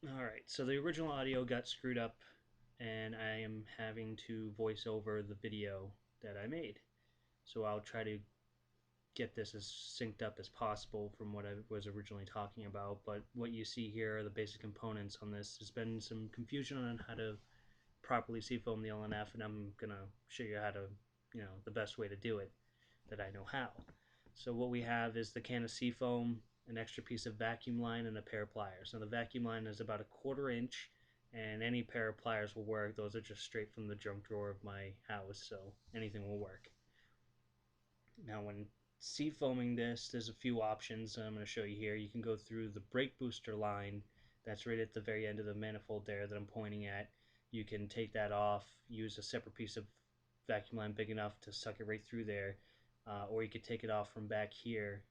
Alright, so the original audio got screwed up, and I am having to voice over the video that I made. So I'll try to get this as synced up as possible from what I was originally talking about. But what you see here are the basic components on this. There's been some confusion on how to properly seafoam the LNF, and I'm going to show you how to, the best way to do it that I know how. So what we have is the can of seafoam, an extra piece of vacuum line, and a pair of pliers. Now the vacuum line is about a 1/4 inch, and any pair of pliers will work. Those are just straight from the junk drawer of my house, so anything will work. Now when seafoaming this, there's a few options I'm going to show you here. You can go through the brake booster line that's right at the very end of the manifold there that I'm pointing at. You can take that off, use a separate piece of vacuum line big enough to suck it right through there, or you could take it off from back here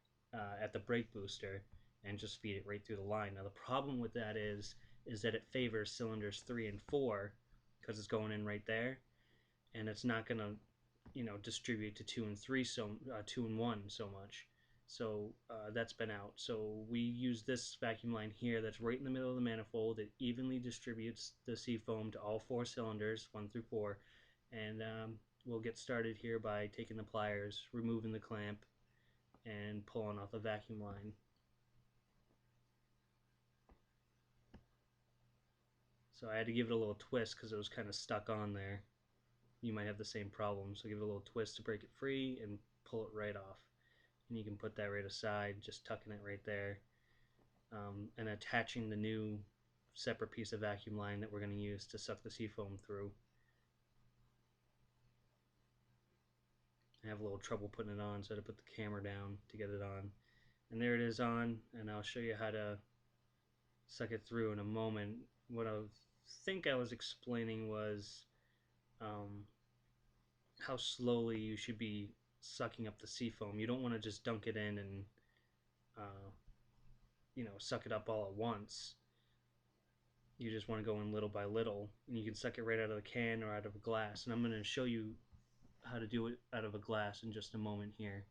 at the brake booster and just feed it right through the line. Now the problem with that is that it favors cylinders 3 and 4 because it's going in right there, and it's not going to distribute to 2 and 3 so 2 and 1 so much. So that's been out. So we use this vacuum line here that's right in the middle of the manifold. It evenly distributes the seafoam to all 4 cylinders, 1 through 4. And we'll get started here by taking the pliers, removing the clamp, and pulling off the vacuum line. So I had to give it a little twist because it was kind of stuck on there. You might have the same problem. So give it a little twist to break it free and pull it right off. And you can put that right aside, just tucking it right there, and attaching the new separate piece of vacuum line that we're going to use to suck the seafoam through. I have a little trouble putting it on, so I had to put the camera down to get it on. And there it is on, and I'll show you how to suck it through in a moment. What I think I was explaining was how slowly you should be sucking up the seafoam. You don't want to just dunk it in and uh, suck it up all at once. You just want to go in little by little, and you can suck it right out of the can or out of a glass. And I'm going to show you how to do it out of a glass in just a moment here.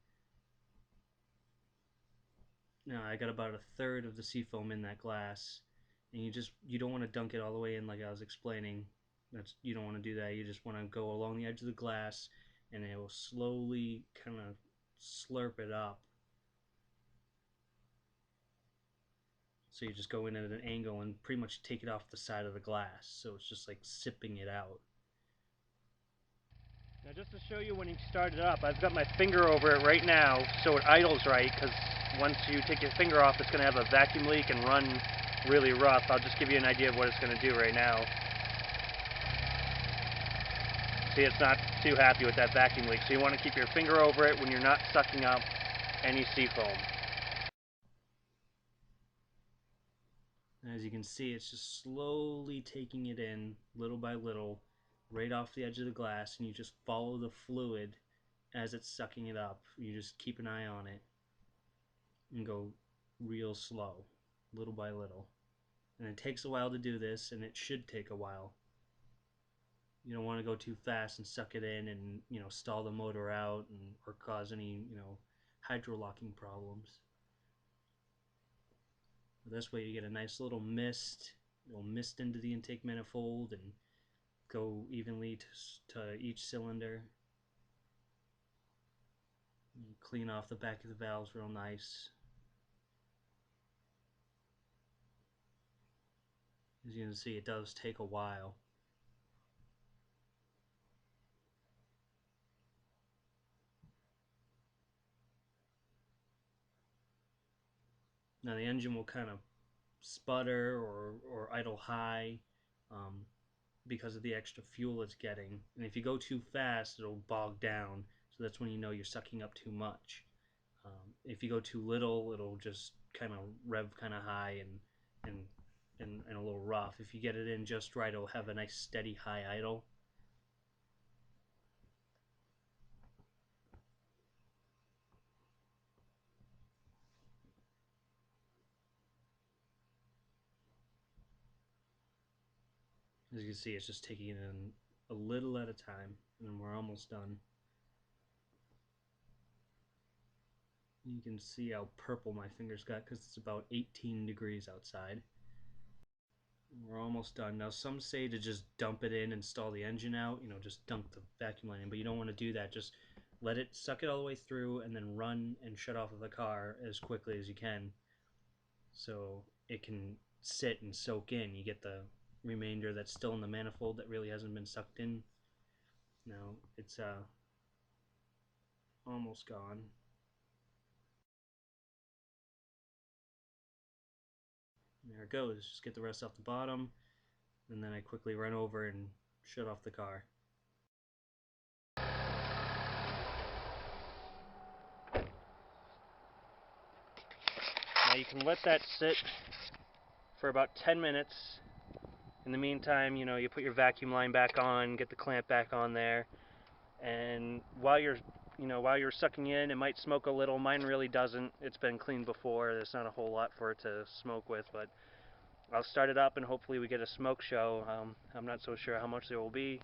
Now I got about 1/3 of the seafoam in that glass, and you don't want to dunk it all the way in like I was explaining. You don't want to do that. You just want to go along the edge of the glass, and it will slowly kind of slurp it up. So you just go in at an angle and pretty much take it off the side of the glass. So it's just like sipping it out. Now just to show you when you start it up, I've got my finger over it right now so it idles right, because once you take your finger off it's going to have a vacuum leak and run really rough. I'll just give you an idea of what it's going to do right now. See, it's not too happy with that vacuum leak, so you want to keep your finger over it when you're not sucking up any seafoam. As you can see, it's just slowly taking it in little by little right off the edge of the glass, and you just follow the fluid as it's sucking it up. You just keep an eye on it and go real slow, little by little. And it takes a while to do this, and it should take a while. You don't want to go too fast and suck it in and stall the motor out or cause any hydrolocking problems. This way you get a nice little mist. It'll mist into the intake manifold and go evenly to each cylinder. You clean off the back of the valves real nice. As you can see, it does take a while. Now the engine will kind of sputter or idle high because of the extra fuel it's getting. And if you go too fast, it'll bog down. So that's when you know you're sucking up too much. If you go too little, it'll just kind of rev kind of high and a little rough. If you get it in just right, it'll have a nice steady high idle. As you can see, it's just taking it in a little at a time, and we're almost done. You can see how purple my fingers got because it's about 18 degrees outside. We're almost done. Now some say to just dump it in and stall the engine out, just dunk the vacuum line in, but you don't want to do that. Just let it suck it all the way through and then run and shut off of the car as quickly as you can so it can sit and soak in. You get the remainder that's still in the manifold that really hasn't been sucked in. Now it's almost gone. There it goes. Just get the rest off the bottom, and then I quickly run over and shut off the car. Now you can let that sit for about 10 minutes. In the meantime, you put your vacuum line back on, get the clamp back on there, and while you're sucking in, it might smoke a little. Mine really doesn't. It's been cleaned before. There's not a whole lot for it to smoke with, but I'll start it up and hopefully we get a smoke show. I'm not so sure how much there will be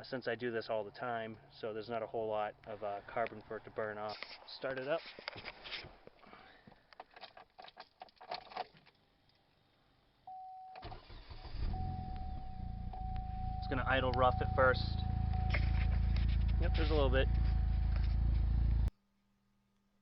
since I do this all the time, so there's not a whole lot of carbon for it to burn off. Start it up. It's going to idle rough at first. Yep, there's a little bit.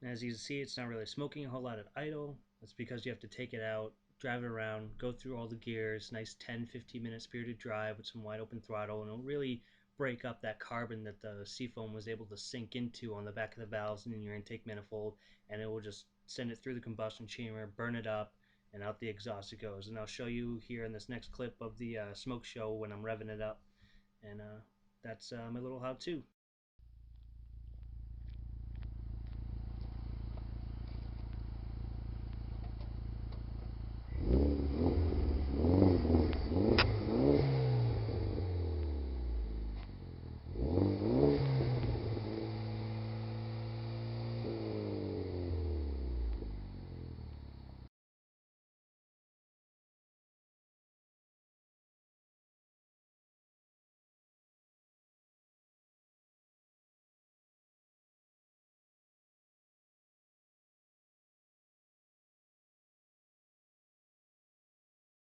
As you can see, it's not really smoking a whole lot at idle. That's because you have to take it out, drive it around, go through all the gears, nice 10-15 minute spirited drive with some wide open throttle, and it'll really break up that carbon that the seafoam was able to sink into on the back of the valves and in your intake manifold, and it will just send it through the combustion chamber, burn it up, and out the exhaust it goes. And I'll show you here in this next clip of the smoke show when I'm revving it up, and that's my little how-to.